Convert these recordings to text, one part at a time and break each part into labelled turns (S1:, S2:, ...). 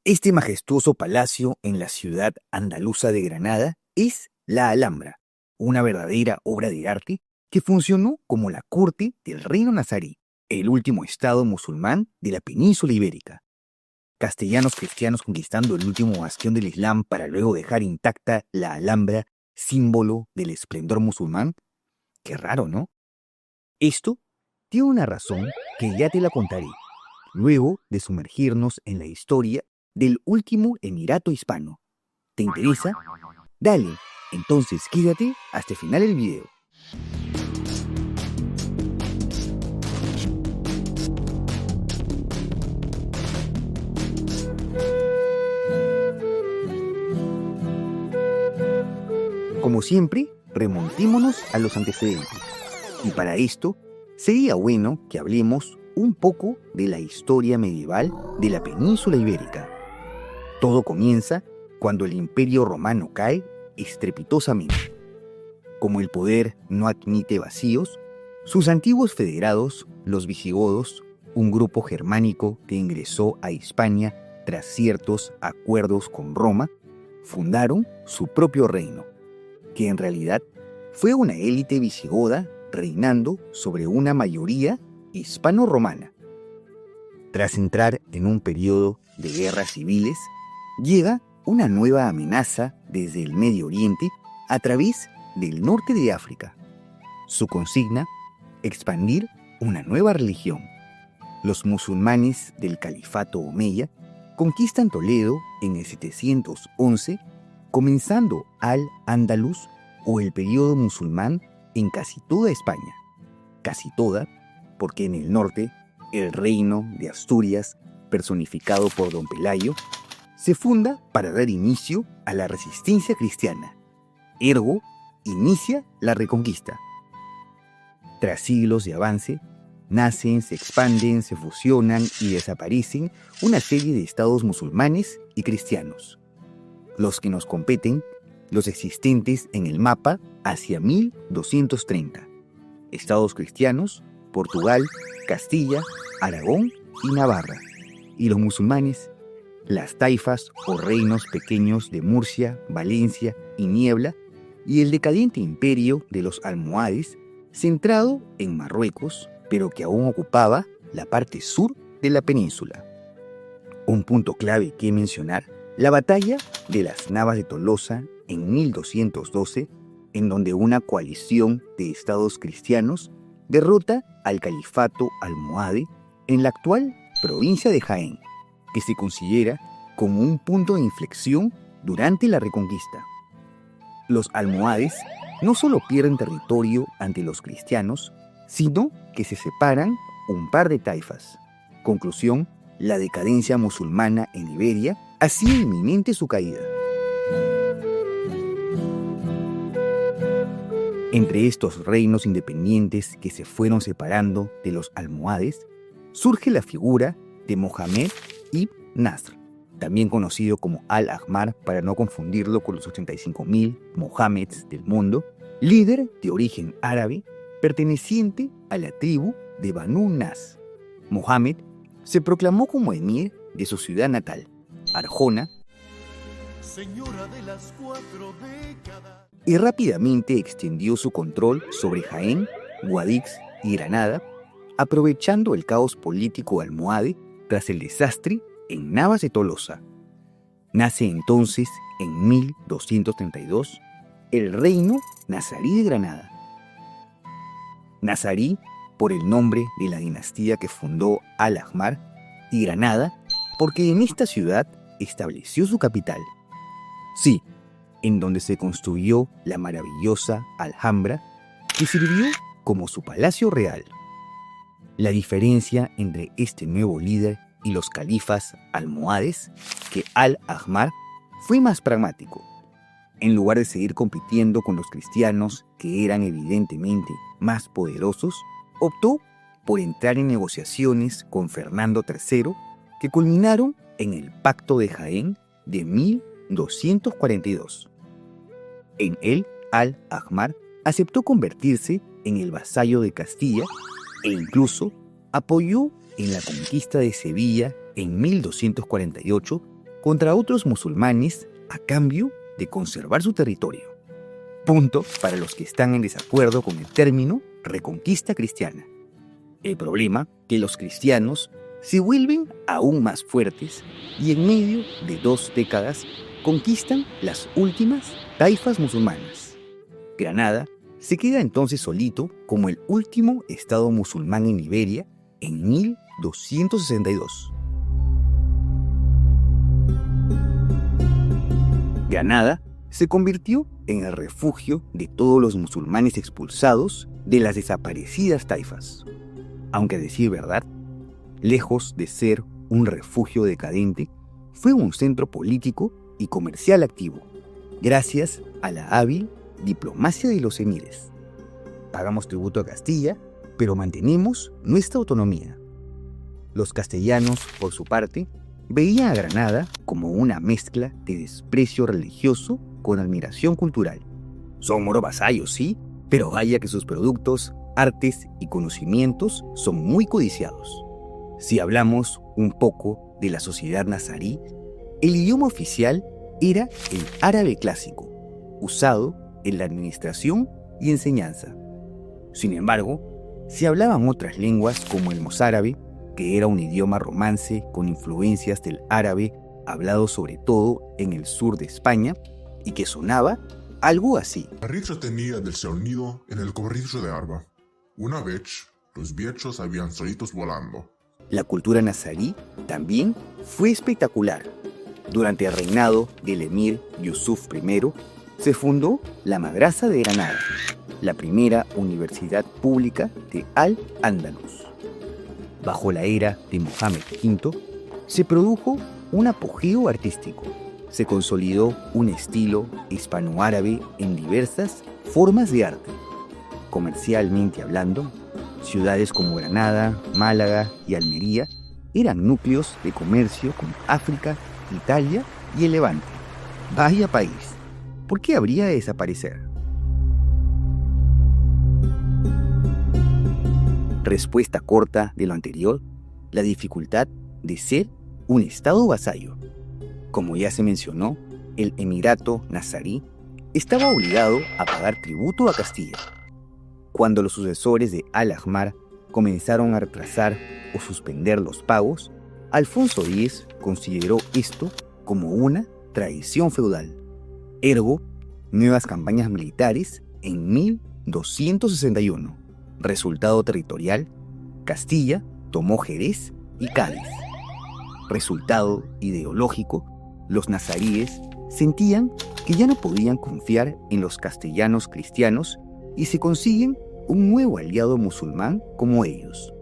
S1: Este majestuoso palacio en la ciudad andaluza de Granada es la Alhambra, una verdadera obra de arte que funcionó como la corte del reino nazarí, el último estado musulmán de la península ibérica. Castellanos cristianos conquistando el último bastión del Islam para luego dejar intacta la Alhambra, símbolo del esplendor musulmán. Qué raro, ¿no? Esto tiene una razón que ya te la contaré, luego de sumergirnos en la historia del último emirato hispano. ¿Te interesa? Dale, entonces quédate hasta el final del video. Como siempre, remontémonos a los antecedentes. Y para esto, sería bueno que hablemos un poco de la historia medieval de la península ibérica. Todo comienza cuando el Imperio Romano cae estrepitosamente. Como el poder no admite vacíos, sus antiguos federados, los visigodos, un grupo germánico que ingresó a Hispania tras ciertos acuerdos con Roma, fundaron su propio reino, que en realidad fue una élite visigoda reinando sobre una mayoría hispano-romana. Tras entrar en un periodo de guerras civiles, llega una nueva amenaza desde el Medio Oriente a través del norte de África. Su consigna: expandir una nueva religión. Los musulmanes del califato omeya conquistan Toledo en el 711, comenzando Al-Ándalus o el periodo musulmán en casi toda España. Casi toda, porque en el norte, el reino de Asturias, personificado por Don Pelayo, se funda para dar inicio a la resistencia cristiana. Ergo, inicia la Reconquista. Tras siglos de avance, nacen, se expanden, se fusionan y desaparecen una serie de estados musulmanes y cristianos. Los que nos competen, los existentes en el mapa hacia 1230. Estados cristianos: Portugal, Castilla, Aragón y Navarra. Y los musulmanes: las taifas o reinos pequeños de Murcia, Valencia y Niebla, y el decadente imperio de los almohades, centrado en Marruecos, pero que aún ocupaba la parte sur de la península. Un punto clave que mencionar: la batalla de las Navas de Tolosa en 1212, en donde una coalición de estados cristianos derrota al califato almohade en la actual provincia de Jaén, que se considera como un punto de inflexión durante la Reconquista. Los almohades no solo pierden territorio ante los cristianos, sino que se separan un par de taifas. Conclusión: la decadencia musulmana en Iberia hacía inminente su caída. Entre estos reinos independientes que se fueron separando de los almohades, surge la figura de Mohammed ibn Nasr, también conocido como Al-Ahmar para no confundirlo con los 85.000 Mohammeds del mundo, líder de origen árabe perteneciente a la tribu de Banu Nas. Mohammed se proclamó como emir de su ciudad natal, Arjona, señora de las 4 décadas, y rápidamente extendió su control sobre Jaén, Guadix y Granada, aprovechando el caos político almohade tras el desastre en Navas de Tolosa. Nace entonces, en 1232, el reino nazarí de Granada. Nazarí por el nombre de la dinastía que fundó Al-Ahmar, y Granada porque en esta ciudad estableció su capital. Sí, en donde se construyó la maravillosa Alhambra, que sirvió como su palacio real. La diferencia entre este nuevo líder y los califas almohades, que Al-Ahmar fue más pragmático. En lugar de seguir compitiendo con los cristianos, que eran evidentemente más poderosos, optó por entrar en negociaciones con Fernando III, que culminaron en el Pacto de Jaén de 1242. En él, Al-Ahmar aceptó convertirse en el vasallo de Castilla e incluso apoyó en la conquista de Sevilla en 1248 contra otros musulmanes a cambio de conservar su territorio. Punto para los que están en desacuerdo con el término reconquista cristiana. El problema que los cristianos se vuelven aún más fuertes y en medio de 2 décadas conquistan las últimas taifas musulmanas. Granada se queda entonces solito como el último estado musulmán en Iberia en 1262. Granada se convirtió en el refugio de todos los musulmanes expulsados de las desaparecidas taifas. Aunque a decir verdad, lejos de ser un refugio decadente, fue un centro político y comercial activo, gracias a la hábil diplomacia de los emires. Pagamos tributo a Castilla, pero mantenemos nuestra autonomía. Los castellanos, por su parte, veían a Granada como una mezcla de desprecio religioso con admiración cultural. Son moros vasallos, sí, pero vaya que sus productos, artes y conocimientos son muy codiciados. Si hablamos un poco de la sociedad nazarí, el idioma oficial era el árabe clásico, usado en la administración y enseñanza. Sin embargo, se hablaban otras lenguas como el mozárabe, que era un idioma romance con influencias del árabe hablado sobre todo en el sur de España y que sonaba algo así.
S2: La risa tenía del sonido en el corrillo de Arba. Una vez, los bichos habían solitos volando.
S1: La cultura nazarí también fue espectacular. Durante el reinado del emir Yusuf I, se fundó la Madrasa de Granada, la primera universidad pública de Al-Ándalus. Bajo la era de Mohammed V, se produjo un apogeo artístico. Se consolidó un estilo hispanoárabe en diversas formas de arte. Comercialmente hablando, ciudades como Granada, Málaga y Almería eran núcleos de comercio con África, Italia y el Levante. Vaya país, ¿por qué habría de desaparecer? Respuesta corta de lo anterior, la dificultad de ser un estado vasallo. Como ya se mencionó, el Emirato Nazarí estaba obligado a pagar tributo a Castilla. Cuando los sucesores de Al-Ahmar comenzaron a retrasar o suspender los pagos, Alfonso X consideró esto como una traición feudal. Ergo, nuevas campañas militares en 1261. Resultado territorial, Castilla tomó Jerez y Cádiz. Resultado ideológico, los nazaríes sentían que ya no podían confiar en los castellanos cristianos y se consiguen un nuevo aliado musulmán como ellos,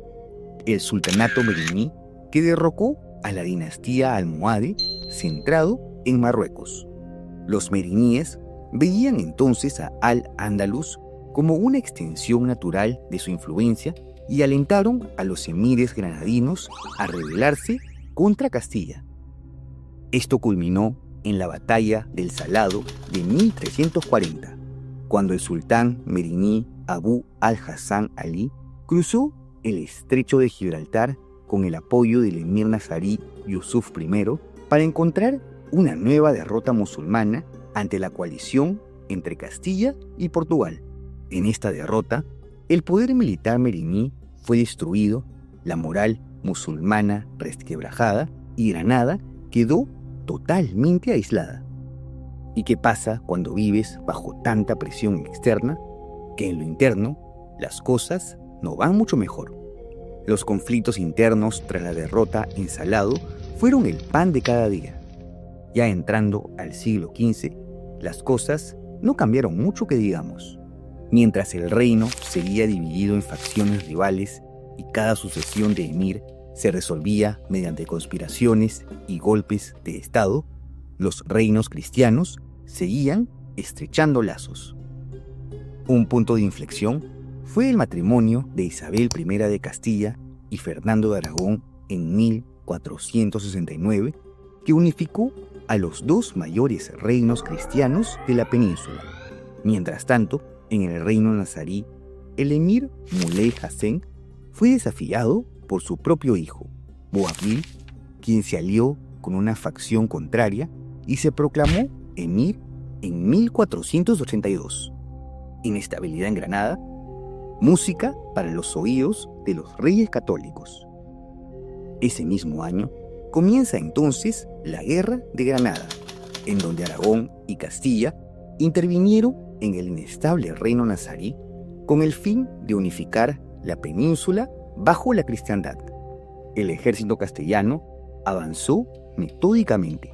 S1: el sultanato meriní, que derrocó a la dinastía almohade centrado en Marruecos. Los meriníes veían entonces a Al-Ándalus como una extensión natural de su influencia y alentaron a los emires granadinos a rebelarse contra Castilla. Esto culminó en la batalla del Salado de 1340, cuando el sultán meriní Abu al-Hasan Ali cruzó el estrecho de Gibraltar con el apoyo del emir nazarí Yusuf I para encontrar una nueva derrota musulmana ante la coalición entre Castilla y Portugal. En esta derrota, el poder militar meriní fue destruido, la moral musulmana resquebrajada y Granada quedó totalmente aislada. ¿Y qué pasa cuando vives bajo tanta presión externa? Que en lo interno las cosas no van mucho mejor. Los conflictos internos tras la derrota en Salado fueron el pan de cada día. Ya entrando al siglo XV, las cosas no cambiaron mucho que digamos. Mientras el reino seguía dividido en facciones rivales y cada sucesión de emir se resolvía mediante conspiraciones y golpes de Estado, los reinos cristianos seguían estrechando lazos. Un punto de inflexión fue el matrimonio de Isabel I de Castilla y Fernando de Aragón en 1469, que unificó a los 2 mayores reinos cristianos de la península. Mientras tanto, en el reino nazarí, el emir Muley Hassan fue desafiado por su propio hijo, Boabdil, quien se alió con una facción contraria y se proclamó emir en 1482. Inestabilidad en Granada, música para los oídos de los reyes católicos. Ese mismo año comienza entonces la Guerra de Granada, en donde Aragón y Castilla intervinieron en el inestable reino nazarí con el fin de unificar la península bajo la cristiandad. El ejército castellano avanzó metódicamente.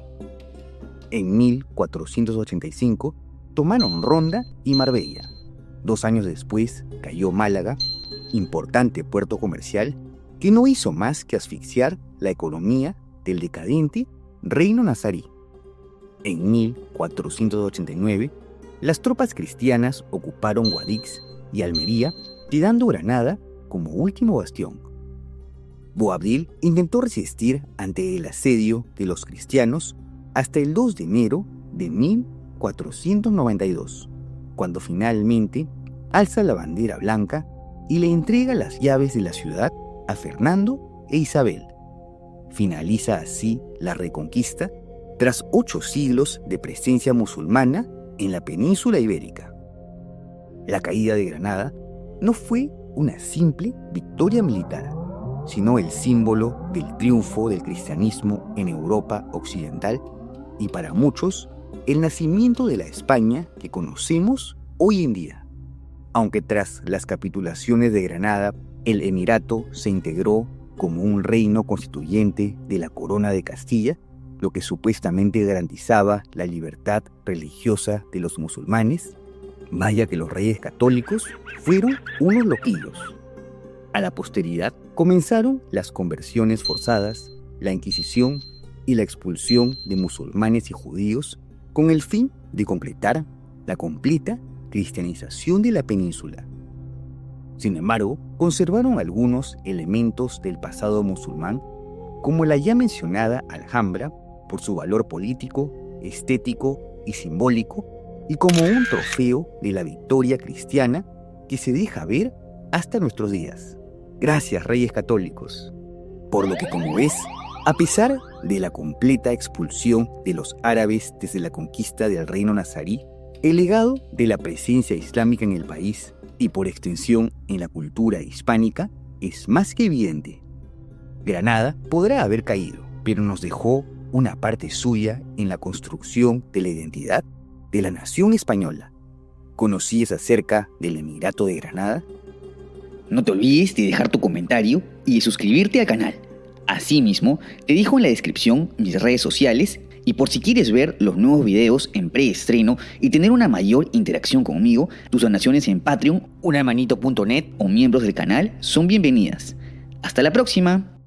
S1: En 1485 tomaron Ronda y Marbella. 2 años después cayó Málaga, importante puerto comercial que no hizo más que asfixiar la economía del decadente reino nazarí. En 1489, las tropas cristianas ocuparon Guadix y Almería, quedando Granada como último bastión. Boabdil intentó resistir ante el asedio de los cristianos hasta el 2 de enero de 1492, cuando finalmente alza la bandera blanca y le entrega las llaves de la ciudad a Fernando e Isabel. Finaliza así la Reconquista tras 8 siglos de presencia musulmana en la península ibérica. La caída de Granada no fue una simple victoria militar, sino el símbolo del triunfo del cristianismo en Europa occidental y para muchos el nacimiento de la España que conocemos hoy en día. Aunque tras las capitulaciones de Granada, el emirato se integró como un reino constituyente de la Corona de Castilla, lo que supuestamente garantizaba la libertad religiosa de los musulmanes, vaya que los reyes católicos fueron unos loquillos. A la posteridad comenzaron las conversiones forzadas, la Inquisición y la expulsión de musulmanes y judíos con el fin de completar la completa cristianización de la península. Sin embargo, conservaron algunos elementos del pasado musulmán, como la ya mencionada Alhambra, por su valor político, estético y simbólico, y como un trofeo de la victoria cristiana que se deja ver hasta nuestros días. Gracias, Reyes Católicos. Por lo que, como ves, a pesar de la completa expulsión de los árabes desde la conquista del reino nazarí, el legado de la presencia islámica en el país y por extensión en la cultura hispánica es más que evidente. Granada podrá haber caído, pero nos dejó una parte suya en la construcción de la identidad de la nación española. ¿Conocías acerca del Emirato de Granada?
S3: No te olvides de dejar tu comentario y de suscribirte al canal. Asimismo, te dejo en la descripción mis redes sociales y por si quieres ver los nuevos videos en preestreno y tener una mayor interacción conmigo, tus donaciones en Patreon, unhermanito.net o miembros del canal son bienvenidas. ¡Hasta la próxima!